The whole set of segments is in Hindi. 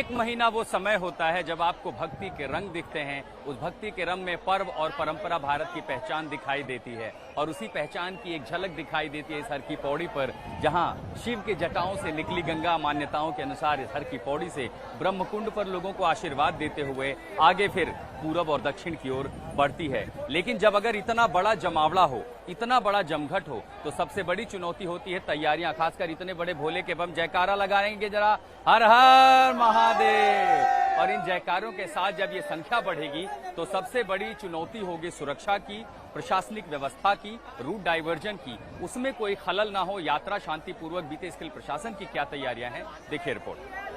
एक महीना वो समय होता है जब आपको भक्ति के रंग दिखते हैं। उस भक्ति के रंग में पर्व और परंपरा भारत की पहचान दिखाई देती है और उसी पहचान की एक झलक दिखाई देती है इस हर की पौड़ी पर, जहां शिव के जटाओं से निकली गंगा मान्यताओं के अनुसार इस हर की पौड़ी से ब्रह्मकुंड पर लोगों को आशीर्वाद देते हुए आगे फिर पूरब और दक्षिण की ओर बढ़ती है। लेकिन जब अगर इतना बड़ा जमावड़ा हो, इतना बड़ा जमघट हो, तो सबसे बड़ी चुनौती होती है तैयारियां। खासकर इतने बड़े भोले के बम जयकारा लगाएंगे जरा, हर हर महादेव, और इन जयकारों के साथ जब ये संख्या बढ़ेगी तो सबसे बड़ी चुनौती होगी सुरक्षा की, प्रशासनिक व्यवस्था की, रूट डाइवर्जन की, उसमें कोई खलल ना हो, यात्रा शांतिपूर्वक बीते, इसके लिए प्रशासन की क्या तैयारियां हैं, देखिए रिपोर्ट।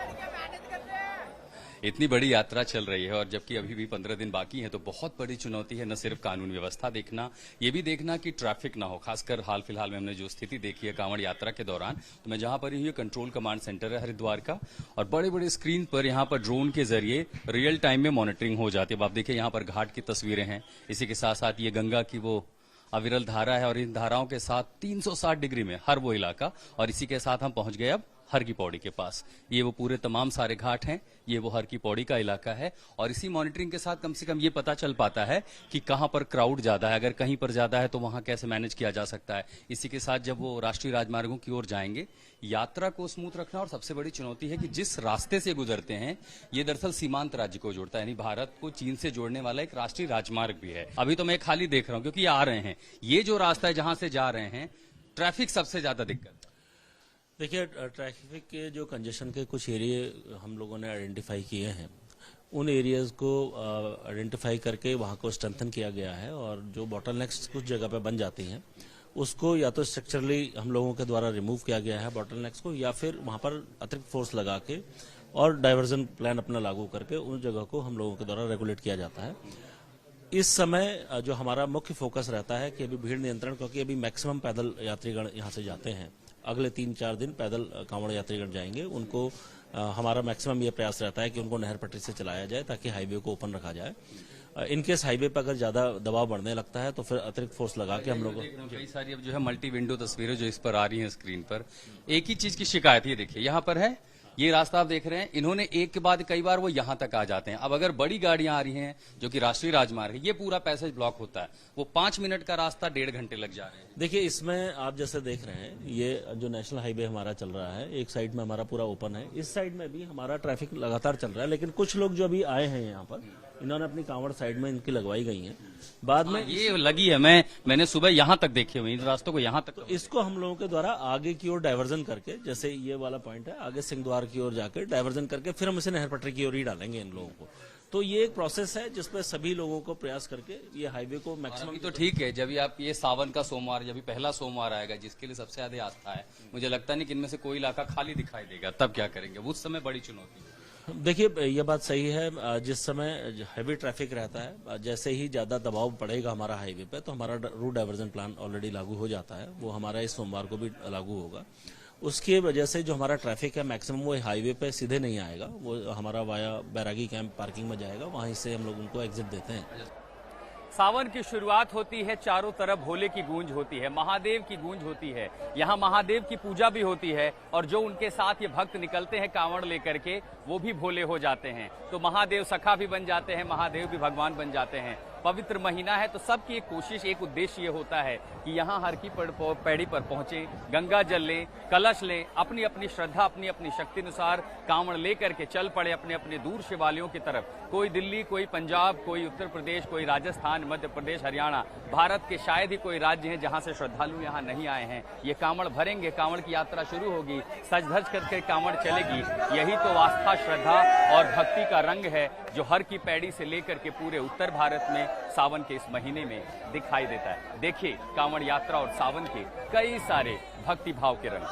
इतनी बड़ी यात्रा चल रही है और जबकि अभी भी 15 दिन बाकी हैं, तो बहुत बड़ी चुनौती है न सिर्फ कानून व्यवस्था देखना, ये भी देखना कि ट्रैफिक ना हो। खासकर हाल फिलहाल में हमने जो स्थिति देखी है कांवड़ यात्रा के दौरान, तो मैं जहां पर ही कंट्रोल कमांड सेंटर है हरिद्वार का, और बड़े बड़े स्क्रीन पर यहाँ पर ड्रोन के जरिए रियल टाइम में मॉनिटरिंग हो जाती है। अब आप देखिए यहाँ पर घाट की तस्वीरें हैं, इसी के साथ साथ ये गंगा की वो अविरल धारा है और इन धाराओं के साथ 360 डिग्री में हर वो इलाका, और इसी के साथ हम पहुंच गए अब हर की पौड़ी के पास। ये वो पूरे तमाम सारे घाट हैं, ये वो हर की पौड़ी का इलाका है, और इसी मॉनिटरिंग के साथ कम से कम ये पता चल पाता है कि कहां पर क्राउड ज्यादा है, अगर कहीं पर ज्यादा है तो वहां कैसे मैनेज किया जा सकता है। इसी के साथ जब वो राष्ट्रीय राजमार्गों की ओर जाएंगे, यात्रा को स्मूथ रखना, और सबसे बड़ी चुनौती है कि जिस रास्ते से गुजरते हैं ये दरअसल सीमांत राज्य को जोड़ता है, यानी भारत को चीन से जोड़ने वाला एक राष्ट्रीय राजमार्ग भी है। अभी तो मैं खाली देख रहा हूं क्योंकि ये आ रहे हैं, ये जो रास्ता है जहां से जा रहे हैं, ट्रैफिक सबसे ज्यादा दिक्कत। देखिए, ट्रैफिक के जो कंजेशन के कुछ एरिया हम लोगों ने आइडेंटिफाई किए हैं, उन एरियाज को आइडेंटिफाई करके वहाँ को स्ट्रेंथन किया गया है, और जो बॉटलनेक्स कुछ जगह पे बन जाती हैं उसको या तो स्ट्रक्चरली हम लोगों के द्वारा रिमूव किया गया है बॉटलनेक्स को, या फिर वहाँ पर अतिरिक्त फोर्स लगा के और डाइवर्जन प्लान अपना लागू करके उन जगह को हम लोगों के द्वारा रेगुलेट किया जाता है। इस समय जो हमारा मुख्य फोकस रहता है कि अभी भीड़ नियंत्रण, क्योंकि अभी मैक्सिमम पैदल यात्रीगण यहाँ से जाते हैं, अगले 3-4 दिन पैदल कांवड़ यात्रीगण जाएंगे, उनको हमारा मैक्सिमम ये प्रयास रहता है कि उनको नहर पट्टी से चलाया जाए ताकि हाईवे को ओपन रखा जाए। इनकेस हाईवे पर अगर ज्यादा दबाव बढ़ने लगता है तो फिर अतिरिक्त फोर्स लगा के हम लोग कई सारी अब जो है मल्टी विंडो तस्वीरें जो इस पर आ रही हैं स्क्रीन पर, एक ही चीज की शिकायत, ये देखिए यहाँ पर है, ये रास्ता आप देख रहे हैं, इन्होंने एक के बाद कई बार वो यहां तक आ जाते हैं। अब अगर बड़ी गाड़ियां आ रही हैं जो कि राष्ट्रीय राजमार्ग है, ये पूरा पैसेज ब्लॉक होता है, वो 5 मिनट का रास्ता 1.5 घंटे लग जा रहे हैं। देखिए, इसमें आप जैसे देख रहे हैं, ये जो नेशनल हाईवे हमारा चल रहा है, एक साइड में हमारा पूरा ओपन है, इस साइड में भी हमारा ट्रैफिक लगातार चल रहा है, लेकिन कुछ लोग जो अभी आए हैं यहाँ पर, इन्होंने अपनी कांवड़ साइड में इनकी लगवाई गई है, बाद में ये लगी है, मैंने सुबह यहाँ तक देखे हुए इन रास्तों को, यहाँ तक। तो इसको हम लोगों के द्वारा आगे की ओर डाइवर्जन करके, जैसे ये वाला पॉइंट है, आगे सिंहद्वार की ओर जाकर डाइवर्जन करके फिर हम इसे नहर पटरी की ओर ही डालेंगे इन लोगों को। तो ये एक प्रोसेस है जिसपे सभी लोगों को प्रयास करके ये हाईवे को मैक्सिमम। तो ठीक है, जब आप ये सावन का सोमवार, जब पहला सोमवार आएगा जिसके लिए सबसे ज्यादा आस्था है, मुझे लगता नहीं कि इनमें से कोई इलाका खाली दिखाई देगा, तब क्या करेंगे, उस समय बड़ी चुनौती। देखिए, ये बात सही है, जिस समय हैवी ट्रैफिक रहता है, जैसे ही ज्यादा दबाव पड़ेगा हमारा हाईवे पे, तो हमारा रूट डाइवर्जन प्लान ऑलरेडी लागू हो जाता है, वो हमारा इस सोमवार को भी लागू होगा। उसकी वजह से जो हमारा ट्रैफिक है मैक्सिमम वो हाईवे पे सीधे नहीं आएगा, वो हमारा वाया बैरागी कैंप पार्किंग में जाएगा, वहीं से हम लोग उनको एग्जिट देते हैं। सावन की शुरुआत होती है, चारों तरफ भोले की गूंज होती है, महादेव की गूंज होती है, यहाँ महादेव की पूजा भी होती है, और जो उनके साथ ये भक्त निकलते हैं कांवड़ लेकर के, वो भी भोले हो जाते हैं। तो महादेव सखा भी बन जाते हैं, महादेव भी भगवान बन जाते हैं। पवित्र महीना है तो सबकी एक कोशिश, एक उद्देश्य ये होता है कि यहाँ हर की पैड़ी पर पहुंचे, गंगा जल लें, कलश लें, अपनी अपनी श्रद्धा, अपनी अपनी शक्ति अनुसार कांवड़ लेकर के चल पड़े अपने अपने दूर शिवालयों की तरफ। कोई दिल्ली, कोई पंजाब, कोई उत्तर प्रदेश, कोई राजस्थान, मध्य प्रदेश, हरियाणा, भारत के शायद ही कोई राज्य हैं जहां से श्रद्धालु यहाँ नहीं आए हैं। ये कांवड़ भरेंगे, कांवड़ की यात्रा शुरू होगी, सज धज करके कांवड़ चलेगी। यही तो आस्था, श्रद्धा और भक्ति का रंग है जो हर की पैड़ी से लेकर के पूरे उत्तर भारत में सावन के इस महीने में दिखाई देता है। देखिए कांवड़ यात्रा और सावन के कई सारे भक्ति भाव के रंग।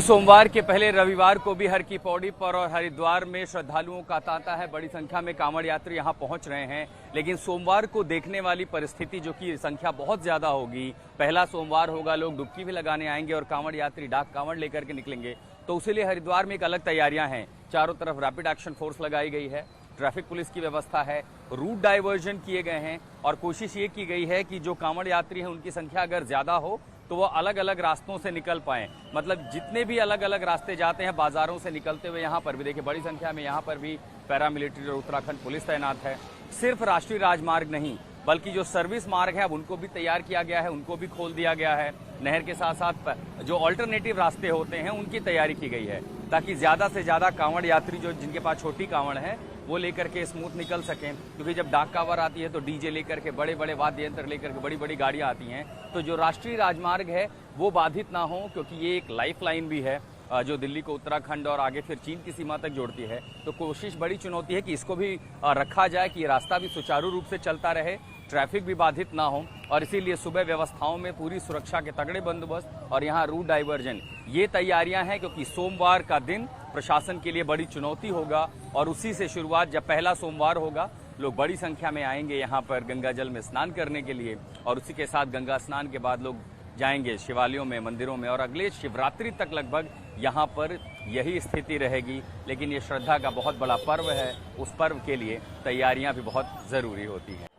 सोमवार के पहले रविवार को भी हर की पौड़ी पर और हरिद्वार में श्रद्धालुओं का तांता है, बड़ी संख्या में कांवड़ यात्री यहां पहुंच रहे हैं। लेकिन सोमवार को देखने वाली परिस्थिति जो कि संख्या बहुत ज्यादा होगी, पहला सोमवार होगा, लोग डुबकी भी लगाने आएंगे और कांवड़ यात्री डाक कांवड़ लेकर के निकलेंगे, तो उसके लिए हरिद्वार में एक अलग तैयारियां हैं। चारों तरफ रैपिड एक्शन फोर्स लगाई गई है, ट्रैफिक पुलिस की व्यवस्था है, रूट डाइवर्जन किए गए हैं और कोशिश ये की गई है कि जो कांवड़ यात्री हैं उनकी संख्या अगर ज्यादा हो तो वो अलग अलग रास्तों से निकल पाएं। मतलब जितने भी अलग अलग रास्ते जाते हैं बाजारों से निकलते हुए, यहाँ पर भी देखिए बड़ी संख्या में यहाँ पर भी पैरामिलिट्री और उत्तराखंड पुलिस तैनात है। सिर्फ राष्ट्रीय राजमार्ग नहीं बल्कि जो सर्विस मार्ग है अब उनको भी तैयार किया गया है, उनको भी खोल दिया गया है। नहर के साथ साथ जो ऑल्टरनेटिव रास्ते होते हैं उनकी तैयारी की गई है ताकि ज़्यादा से ज़्यादा कांवड़ यात्री जो जिनके पास छोटी कांवड़ है वो लेकर के स्मूथ निकल सकें। क्योंकि जब डाक कांवड़ आती है तो डीजे लेकर के, बड़े बड़े वाद्य यंत्र लेकर के बड़ी बड़ी गाड़ियाँ आती हैं, तो जो राष्ट्रीय राजमार्ग है वो बाधित ना हो, क्योंकि ये एक लाइफ लाइन भी है जो दिल्ली को उत्तराखंड और आगे फिर चीन की सीमा तक जोड़ती है। तो कोशिश, बड़ी चुनौती है कि इसको भी रखा जाए कि ये रास्ता भी सुचारू रूप से चलता रहे, ट्रैफिक भी बाधित ना हो। और इसीलिए सुबह व्यवस्थाओं में पूरी सुरक्षा के तगड़े बंदोबस्त और यहाँ रूट डाइवर्जन, ये तैयारियां हैं क्योंकि सोमवार का दिन प्रशासन के लिए बड़ी चुनौती होगा और उसी से शुरुआत, जब पहला सोमवार होगा लोग बड़ी संख्या में आएंगे यहाँ पर गंगा जल में स्नान करने के लिए और उसी के साथ गंगा स्नान के बाद लोग जाएंगे शिवालयों में, मंदिरों में और अगले शिवरात्रि तक लगभग यहाँ पर यही स्थिति रहेगी। लेकिन ये श्रद्धा का बहुत बड़ा पर्व है, उस पर्व के लिए तैयारियां भी बहुत ज़रूरी होती हैं।